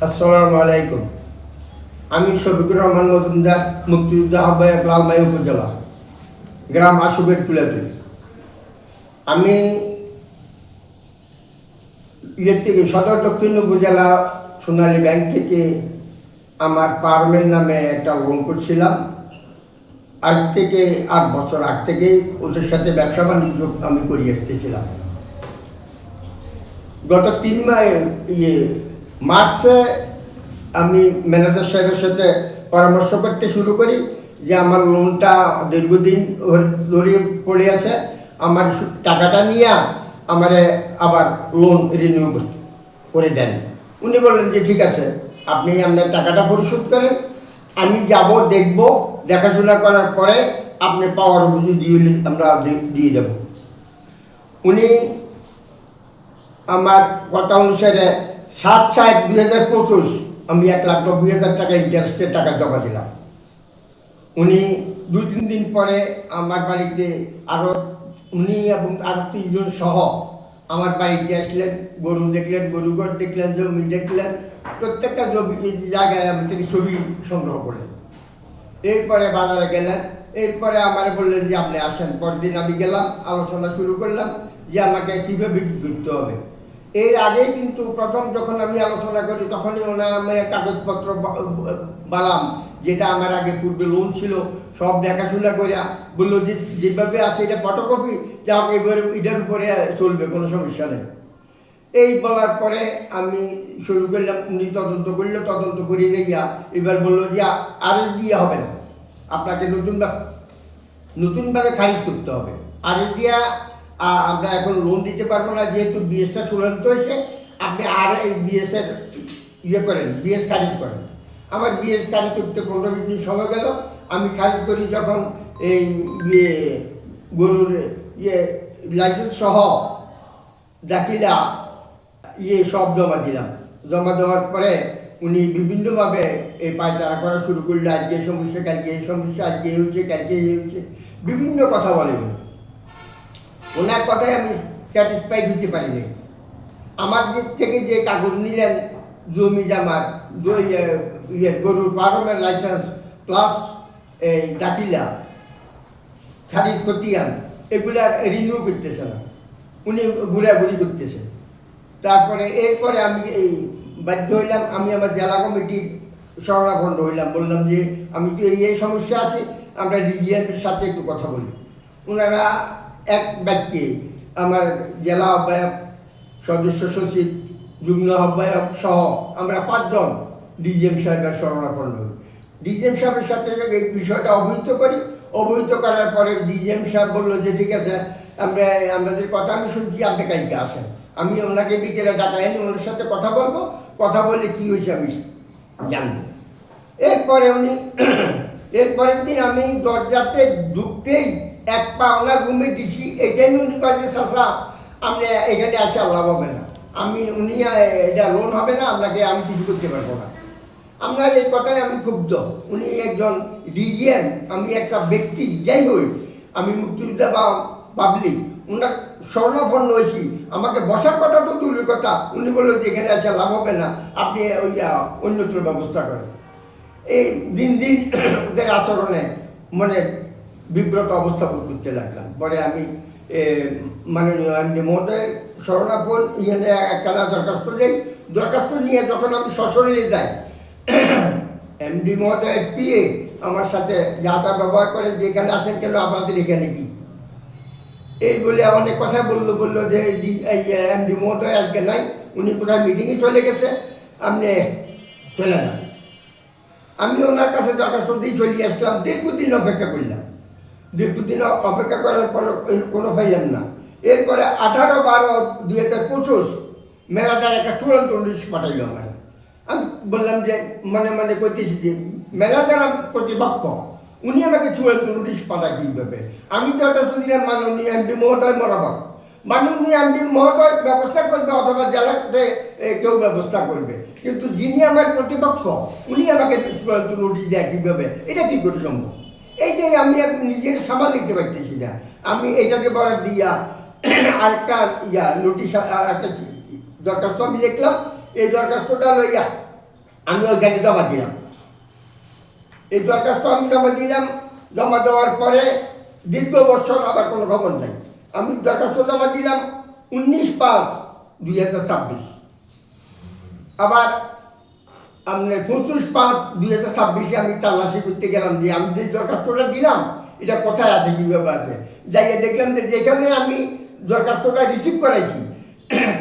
আসসালামু আলাইকুম। আমি শফিকুর রহমান মজুমদার, মুক্তিযোদ্ধা আহ্বায়ক, লালমাই উপজেলা, গ্রাম আশুবের তুলাতুলি। আমি থেকে সদর দক্ষিণ উপজেলা সোনালী ব্যাংক থেকে আমার পারমের নামে একটা লোন করছিলাম। আজ থেকে 8 বছর আগ থেকেই ওদের সাথে ব্যবসা বাণিজ্য আমি করি আসতেছিলাম। গত 3 মার্চে আমি ম্যানেজার সাহেবের সাথে পরামর্শ করতে শুরু করি যে আমার লোনটা দীর্ঘদিন ধরে পড়ে আছে, আমার টাকাটা নিয়ে আমারে আবার লোন রিনিউ করে দেন। উনি বললেন যে ঠিক আছে, আপনি আপনার টাকাটা পরিশোধ করেন, আমি যাব, দেখব, দেখাশোনা করার পরে আপনি পাওয়ার বুঝি দিয়ে আমরা দিয়ে দেব। উনি আমার কথা অনুসারে 7/7/2025 আমি 1,90,000 টাকা ইন্টারেস্টের টাকা জমা দিলাম। উনি 2-3 দিন পরে আমার বাড়িতে উনি এবং আরও 3 জন সহ আমার বাড়িতে আসলেন। গরু দেখলেন, গরুঘর দেখলেন, জমি দেখলেন, প্রত্যেকটা জায়গায় আমি থেকে ছবি সংগ্রহ করলেন। এরপরে বাজারে গেলেন, এরপরে আমার বললেন যে আপনি আসেন। পরের দিন আমি গেলাম, আলোচনা শুরু করলাম যে আমাকে কীভাবে কী করতে হবে। এর আগে কিন্তু প্রথম যখন আমি আলোচনা করি তখনই আমি কাগজপত্র বালাম, যেটা আমার আগে পূর্বে লোন ছিল, সব দেখাশোনা করে বললো যে যেভাবে আছে এটা ফটোকপি, যা এবার এটার উপরে চলবে, কোনো সমস্যা নেই। এই বলার পরে আমি শুরু করলাম। উনি তদন্ত করলো, তদন্ত করে যাইয়া এবার বললো যে আর দিয়ে হবে না, আপনাকে নতুনভাবে খারিজ করতে হবে। আর দিয়া আমরা এখন লোন দিতে পারবো না, যেহেতু বিএসটা চূড়ান্ত হয়েছে, আপনি আর এই বিএসের করেন, বিএস খারিজ করেন। আমার বিএস খারিজ করতে 15-20 দিন সময় গেল। আমি খারিজ করি যখন এই গরুর লাইসেন্স সহ দাখিলা সব জমা দিলাম। জমা দেওয়ার পরে উনি বিভিন্নভাবে এই পায়চারা করা শুরু করলো। আজকে এই সমস্যা, কালকে এই সমস্যা, আজকে এই হচ্ছে, কালকে এই হচ্ছে, বিভিন্ন কথা বলে। ওনার কথায় আমি স্যাটিসফাই দিতে পারিনি। আমার দিক থেকে যে কাগজ নিলেন, জমি জামার, গরুর ফার্মের লাইসেন্স প্লাস এই দাখিলা, খারিজ খতিয়ান, এগুলা রিনিউ করতেছে না, উনি ঘুরাঘুরি করতেছেন। তারপরে এরপরে আমি এই বাধ্য হইলাম, আমি আমার জেলা কমিটির শরণাপন্ন হইলাম। বললাম যে আমি তো এই সমস্যা আছে, আমরা রিজিয়নের সাথে একটু কথা বলি। ওনারা এক বাক্যে আমার জেলা আহ্বায়ক, সদস্য সচিব, যুগ্ম আহ্বায়ক সহ আমরা 5 জন ডিজিএম সাহেবের শরণাপন্ন হই। ডিজিএম সাহেবের সাথে এই বিষয়টা অবহিত করি। অবহিত করার পরে ডিজিএম সাহেব বললো যে ঠিক আছে, আমাদের কথা আমি শুনছি, আপনি কালকে আসেন। আমি ওনাকে বিকেলে ডাকা এনে ওনার সাথে কথা বলবো, কথা বললে কী হয়েছে আমি জানবো। এরপরে উনি এরপরের দিন আমি দরজাতে ঢুকতেই এক পা ওনার রুমে দিছি। এটাই উনি কয় যে চাচা, আপনি এখানে আসে লাভ হবে না, উনি এটা লোন হবে না, আপনাকে আমি কিছু করতে পারবো না। আপনার এই কথায় আমি ক্ষুব্ধ। উনি একজন ডিজিএম, আমি একটা ব্যক্তি, যাই হই, আমি মুক্তিযোদ্ধা বা পাবলিক, ওনার স্বর্ণাপন্ন হয়েছি, আমাকে বসার কথা তো দূরের কথা, উনি বললো যে এখানে আসে লাভ হবে না, আপনি অন্যত্র ব্যবস্থা করেন। এই দিন দিন ওদের আচরণে মানে বিব্রত অবস্থা বোধ করতে লাগলাম। পরে আমি মাননীয় এমডি মহোদয়ের শরণাপন্ন একখানা দরখাস্ত যাই। দরখাস্ত নিয়ে যখন আমি সশরীরে যাই, এমডি মহোদয়ের পিএ আমার সাথে যা তা ব্যবহার করে, যেখানে আসেন কেন, আপনাদের এখানে কি, এই বলে অনেক কথা বললো যে এমডি মহোদয় আজকে নাই, উনি কোথায় মিটিংয়ে চলে গেছে, আপনি চলে যান। আমি ওনার কাছে দরখাস্ত দিয়ে চলে আসলাম। দীর্ঘদিন অপেক্ষা করলাম। দীর্ঘদিন অপেক্ষা করার পর কোনো পাইলাম না। এরপরে 18/12/2025 ম্যানেজার একটা চূড়ান্ত নোটিশ পাঠাইল আমার। আমি বললাম যে মনে কইতেছি যে ম্যানেজার প্রতিপক্ষ, উনি আমাকে চূড়ান্ত নোটিশ পাঠায় কীভাবে? আমি তো একটা শুনলাম মাননীয় এমডি মহোদয় বরাবর, মাননীয় এমডি মহোদয় ব্যবস্থা করবে অথবা জেলাতে কেউ ব্যবস্থা করবে, কিন্তু যিনি আমার প্রতিপক্ষ উনি আমাকে চূড়ান্ত নোটিশ দেয় কীভাবে? এটা কী করে সম্ভব? এইটাই আমি নিজের সামাল দিতে পারতেছি না। আমি এটাকে বরাদ দিয়া আরেকটা নোটিশ, একটা দরখাস্ত আমি লিখলাম। এই দরখাস্তটা লইয়া আমি ওইখানে জমা দিলাম। এই দরখাস্ত আমি জমা দিলাম, জমা দেওয়ার পরে দীর্ঘ বছর আবার কোনো খবর নাই। আমি দরখাস্ত জমা দিলাম 19/5/2026, আবার আপনার 25/5/2026 আমি তালাশি করতে গেলাম যে আমি যে দরখাস্তটা দিলাম এটা কোথায় আছে, কীভাবে আছে। যাইয়ে দেখলাম যে যেখানে আমি দরখাস্তটা রিসিভ করাইছি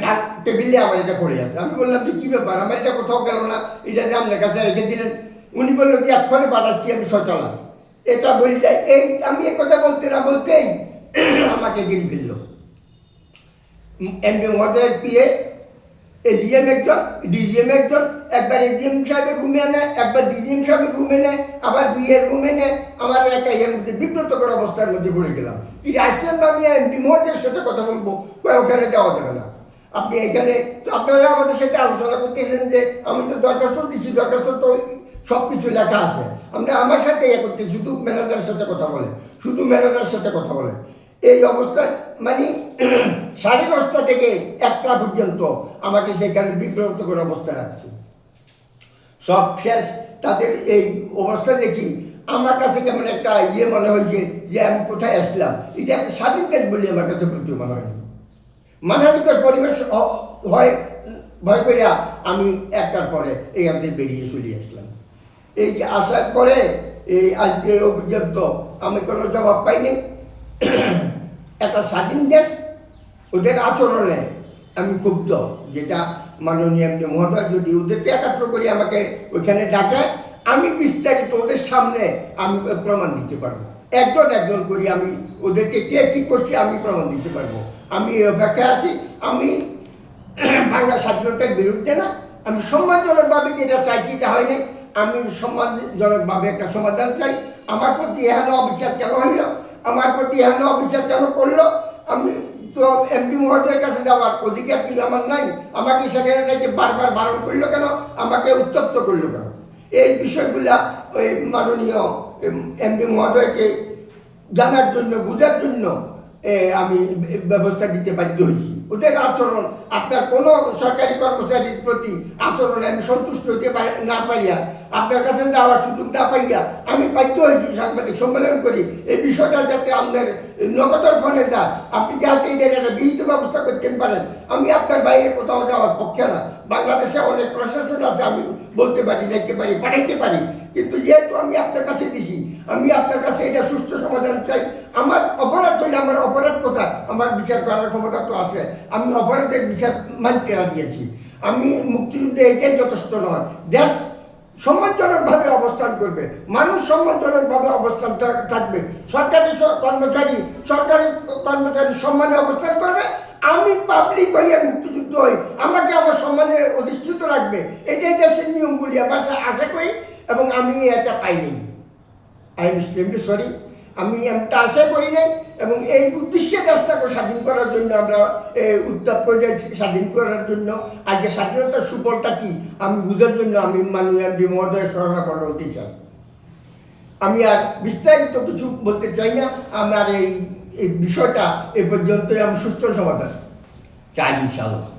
তার টেবিলে আমার এটা পড়ে আছে। আমি বললাম যে কী ব্যাপার, আমার এটা কোথাও গেল না, এটা যে আপনার কাছে রেখে দিলেন। উনি বললো যে এক্ষণে পাঠাচ্ছি আমি সচলা। এটা বললে এই আমি এ কথা বলতে না বলতেই আমাকে গিরি ফেলল। এমপি মহোদয়ের পিএ, এজিএম একজন, ডিজিএম একজন, একবার এজিএম সাহেবের রুমে নেয়, একবার ডিজিএম সাহেবের রুমে নেয়, আবার বিয়ের রুমে নেয়। আমার একটা এর মধ্যে বিব্রতকর অবস্থার মধ্যে পড়ে গেলাম। কি আসলাম আমি এমপি মহোদয়ের সাথে কথা বলবো, ওখানে যাওয়া যাবে না। আপনি এখানে তো আপনারা আমাদের সাথে আলোচনা করতেছেন যে আমি তো দরখাস্ত দিচ্ছি, দরখাস্ত তো সব কিছু লেখা আছে, আমরা আমার সাথে ইয়ে করতে, শুধু ম্যানেজারের সাথে কথা বলে, শুধু ম্যানেজারের সাথে কথা বলে। এই অবস্থায় মানে 10:30 থেকে 1টা পর্যন্ত আমাকে সেখানে বিব্রতকর অবস্থায় রাখছে। সব শেষ, তাদের এই অবস্থা দেখি আমার কাছে কেমন একটা মনে হয়েছে যে আমি কোথায় আসলাম। এটা একটা স্বাধীন কাজ বলে আমার কাছে প্রচুর মনে হয়নি। মানবিকর পরিবেশ হয় ভয় করিয়া আমি 1টার পরে এখান থেকে বেরিয়ে চলে আসলাম। এই যে আসার পরে এই আজকে পর্যন্ত আমি কোনো জবাব পাইনি। একটা স্বাধীন দেশ, ওদের আচরণে আমি ক্ষুব্ধ, যেটা মাননীয় এমপি মহোদয় যদি ওদেরকে একাত্র করি আমাকে ওইখানে ডাকে, আমি বিস্তারিত ওদের সামনে আমি প্রমাণ দিতে পারবো। একজন একজন করি আমি ওদেরকে কে কী করছি আমি প্রমাণ দিতে পারবো। আমি এই অপেক্ষায় আছি। আমি বাংলা স্বাধীনতার বিরুদ্ধে না, আমি সম্মানজনকভাবে যেটা চাইছি তা হয়নি। আমি সম্মানজনকভাবে একটা সমাধান চাই। আমার প্রতি এহেন অবিচার কেন হইল, আমার প্রতি এহেন অবিচার কেন করলো? আমি তো এমপি মহোদয়ের কাছে যাওয়ার অধিকার কি আমার নাই? আমাকে সেখানে থেকে বারবার বারণ করলো কেন? আমাকে উত্তপ্ত করলো কেন? এই বিষয়গুলা ওই মাননীয় এমপি মহোদয়কে জানার জন্য, বোঝার জন্য আমি ব্যবস্থা দিতে বাধ্য হয়েছি। ওদের আচরণ, আপনার কোনো সরকারি কর্মচারীর প্রতি আচরণ আমি সন্তুষ্ট হতে না পাইয়া, আপনার কাছে যাওয়ার সুযোগ না পাইয়া আমি বাধ্য হয়েছি সাংবাদিক সম্মেলন করি এই বিষয়টা যাতে আপনার নগদর ফোনে যায়, আপনি যাতে এটার একটা বিহিত ব্যবস্থা করতে পারেন। আমি আপনার বাইরে কোথাও যাওয়ার পক্ষে না। বাংলাদেশে অনেক প্রশাসন আছে, আমি বলতে পারি, যাইতে পারি, পাঠাইতে পারি, কিন্তু যেহেতু আমি আপনার কাছে দিছি, আমি আপনার কাছে এটা সুষ্ঠু সমাধান চাই। আমার অপরাধ হইলে আমার অপরাধ কথা, আমার বিচার করার ক্ষমতা তো আছে। আমি অপরাধের বিচার মানতে দিয়েছি। আমি মুক্তিযুদ্ধে এটাই যথেষ্ট নয়। দেশ সম্মানজনকভাবে অবস্থান করবে, মানুষ সম্মানজনকভাবে অবস্থান থাকবে, সরকারি কর্মচারী সম্মানে অবস্থান করবে। আমি পাবলিক হইয়া মুক্তিযুদ্ধ হই, আমাকে আমার সম্মানে অধিষ্ঠিত রাখবে, এটাই দেশের নিয়ম বলি আমার আশা করি, এবং আমি এটা পাইনি। আই এম এক্সট্রিমলি সরি, আমি এমনটা আশা করি নাই, এবং এই উদ্দেশ্যে দেশটাকে স্বাধীন করার জন্য আমরা উত্তাপ করে স্বাধীন করার জন্য আজকে স্বাধীনতার সুফলটা কি আমি বুঝার জন্য আমি মাননীয় এমপি মহোদয়ের শরণাপন্ন হতে চাই। আমি আর বিস্তারিত কিছু বলতে চাই না। আমার এই বিষয়টা এ পর্যন্তই আমি সুস্থ সমাধান চাই ইনশাআল্লাহ।